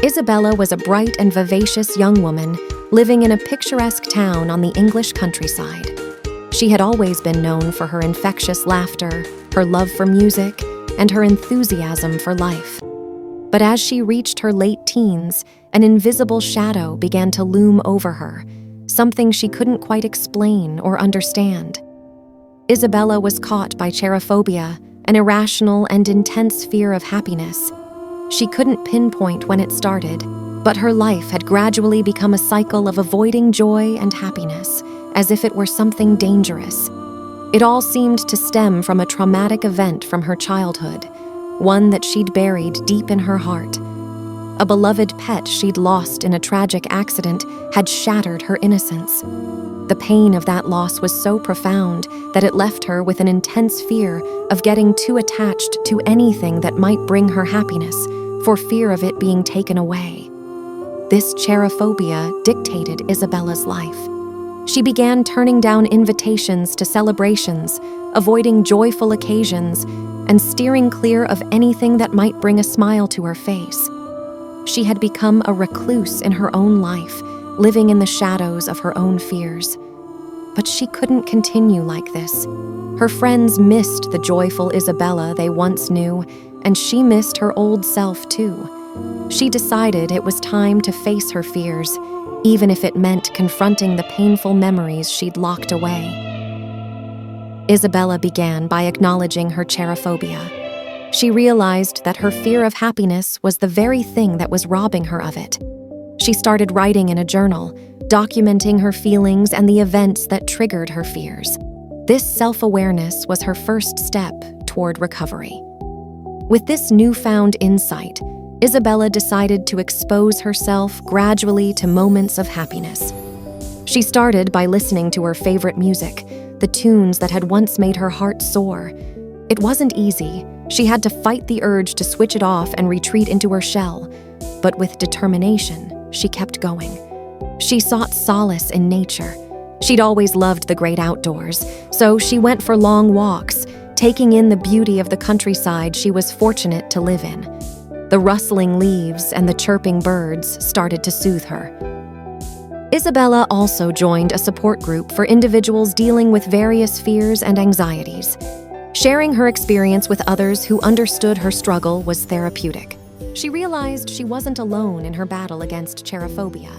Isabella was a bright and vivacious young woman living in a picturesque town on the English countryside. She had always been known for her infectious laughter, her love for music, and her enthusiasm for life. But as she reached her late teens, an invisible shadow began to loom over her, something she couldn't quite explain or understand. Isabella was caught by cherophobia, an irrational and intense fear of happiness. She couldn't pinpoint when it started, but her life had gradually become a cycle of avoiding joy and happiness, as if it were something dangerous. It all seemed to stem from a traumatic event from her childhood, one that she'd buried deep in her heart. A beloved pet she'd lost in a tragic accident had shattered her innocence. The pain of that loss was so profound that it left her with an intense fear of getting too attached to anything that might bring her happiness, for fear of it being taken away. This cherophobia dictated Isabella's life. She began turning down invitations to celebrations, avoiding joyful occasions, and steering clear of anything that might bring a smile to her face. She had become a recluse in her own life, living in the shadows of her own fears. But she couldn't continue like this. Her friends missed the joyful Isabella they once knew, and she missed her old self too. She decided it was time to face her fears, even if it meant confronting the painful memories she'd locked away. Isabella began by acknowledging her cherophobia. She realized that her fear of happiness was the very thing that was robbing her of it. She started writing in a journal, documenting her feelings and the events that triggered her fears. This self-awareness was her first step toward recovery. With this newfound insight, Isabella decided to expose herself gradually to moments of happiness. She started by listening to her favorite music, the tunes that had once made her heart soar. It wasn't easy. She had to fight the urge to switch it off and retreat into her shell. But with determination, she kept going. She sought solace in nature. She'd always loved the great outdoors, so she went for long walks, taking in the beauty of the countryside she was fortunate to live in. The rustling leaves and the chirping birds started to soothe her. Isabella also joined a support group for individuals dealing with various fears and anxieties. Sharing her experience with others who understood her struggle was therapeutic. She realized she wasn't alone in her battle against cherophobia.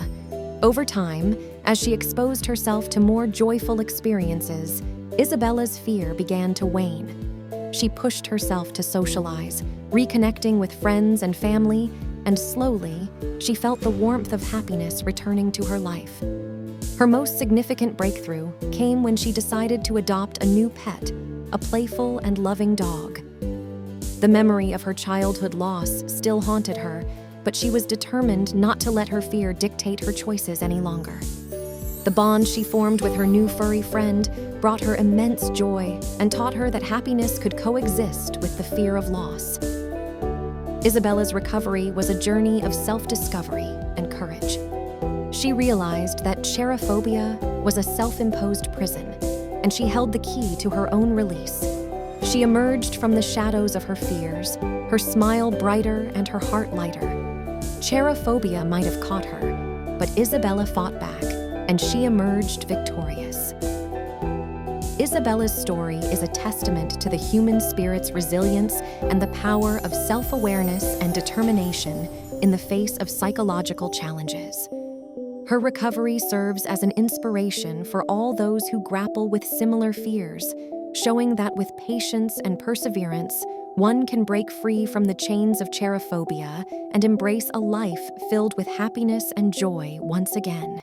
Over time, as she exposed herself to more joyful experiences, Isabella's fear began to wane. She pushed herself to socialize, reconnecting with friends and family, and slowly, she felt the warmth of happiness returning to her life. Her most significant breakthrough came when she decided to adopt a new pet, a playful and loving dog. The memory of her childhood loss still haunted her, but she was determined not to let her fear dictate her choices any longer. The bond she formed with her new furry friend brought her immense joy and taught her that happiness could coexist with the fear of loss. Isabella's recovery was a journey of self-discovery and courage. She realized that cherophobia was a self-imposed prison, and she held the key to her own release. She emerged from the shadows of her fears, her smile brighter and her heart lighter. Cherophobia might have caught her, but Isabella fought back, and she emerged victorious. Isabella's story is a testament to the human spirit's resilience and the power of self-awareness and determination in the face of psychological challenges. Her recovery serves as an inspiration for all those who grapple with similar fears, showing that with patience and perseverance, one can break free from the chains of cherophobia and embrace a life filled with happiness and joy once again.